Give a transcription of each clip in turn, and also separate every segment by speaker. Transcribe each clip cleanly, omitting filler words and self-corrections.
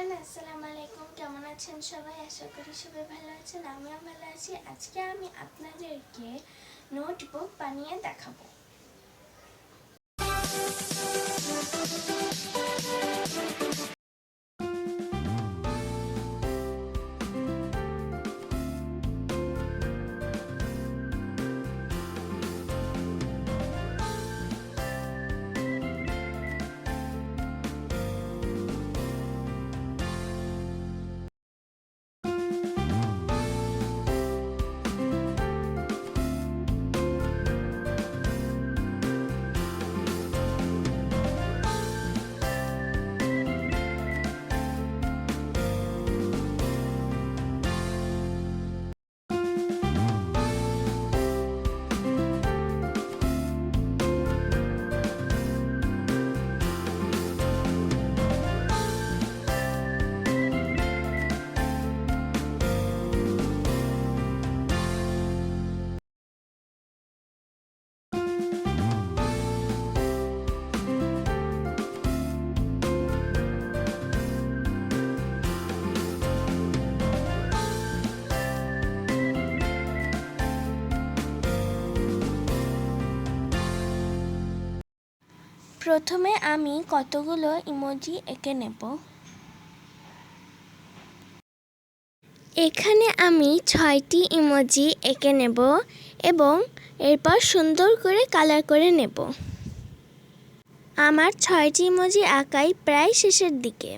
Speaker 1: Everyone, আসসালামু আলাইকুম। কেমন আছেন সবাই? আশা করি সবাই ভালো আছেন। আমিও ভালো আছি। আজকে আমি আপনাদেরকে নোটবুক বানিয়ে দেখাবো। প্রথমে আমি কতগুলো ইমোজি এঁকে নেব। এখানে আমি 6টি ইমোজি এঁকে নেব এবং এরপর সুন্দর করে কালার করে নেব। আমার 6টি ইমোজি আঁকাই প্রায় শেষের দিকে।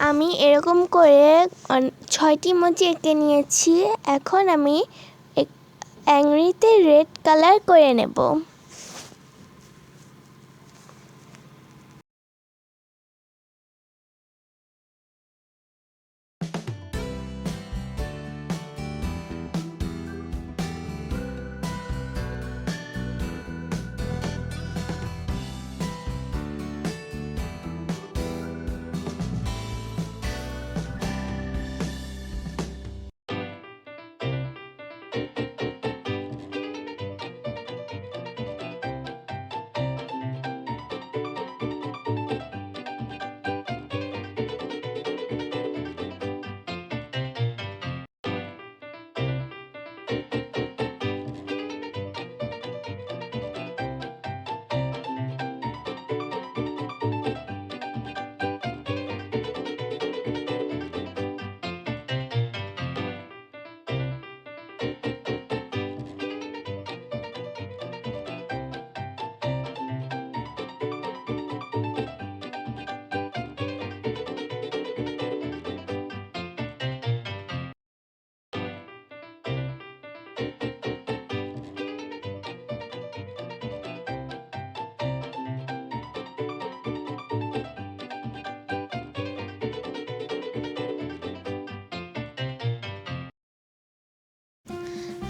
Speaker 1: আমি এরকম করে 6টি ইমোজি এঁকে নিয়েছি। এখন আমি অ্যাংরিতে রেড কালার করে নেব।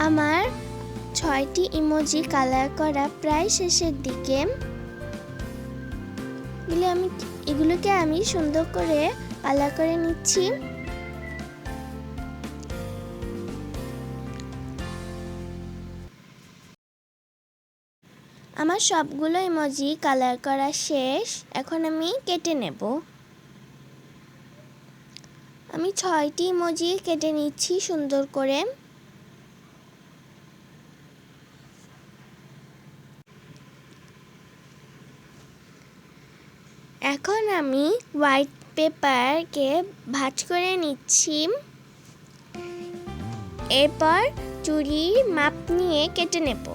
Speaker 1: আমার 6টি ইমোজি কালার করা প্রায় শেষের দিকে। এগুলোকে আমি সুন্দর করে কালার করে নিচ্ছি। আমার সবগুলো ইমোজি কালার করা শেষ। এখন আমি কেটে নেব। আমি 6টি ইমোজি কেটে নিচ্ছি সুন্দর করে। এখন আমি হোয়াইট পেপারকে ভাঁজ করে নিচ্ছি। এরপর চুড়ির মাপ নিয়ে কেটে নেব।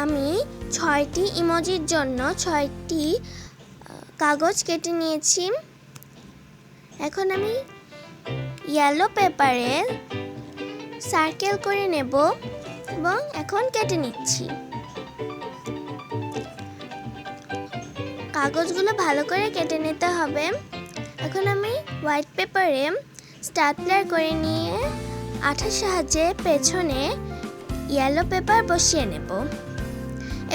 Speaker 1: আমি 6টি ইমোজির জন্য 6টি কাগজ কেটে নিয়েছি। এখন আমি ইয়েলো পেপারে সার্কেল করে নেব এবং এখন কেটে নিচ্ছি। কাগজগুলো ভালো করে কেটে নিতে হবে। এখন আমি হোয়াইট পেপারে স্ট্যাপলার করে নিয়ে আঠার সাহায্যে পেছনে ইয়েলো পেপার বসিয়ে নেব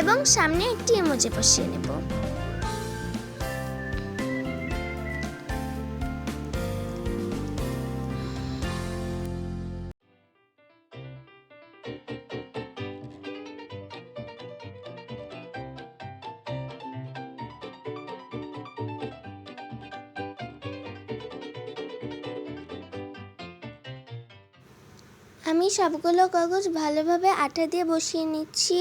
Speaker 1: এবং সামনে একটি ইমোজি বসিয়ে নেব। আমি সবগুলো কাগজ ভালোভাবে আঠা দিয়ে বসিয়ে নিচ্ছি।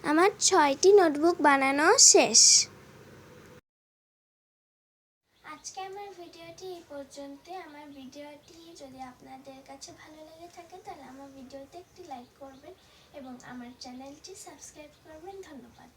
Speaker 1: আমার 6টি নোটবুক বানানো শেষ। আজকে আমার ভিডিওটি এই পর্যন্ত। আমার ভিডিওটি যদি আপনাদের কাছে ভালো লেগে থাকে তাহলে আমার ভিডিওতে একটি লাইক করবেন এবং আমার চ্যানেলটি সাবস্ক্রাইব করবেন। ধন্যবাদ।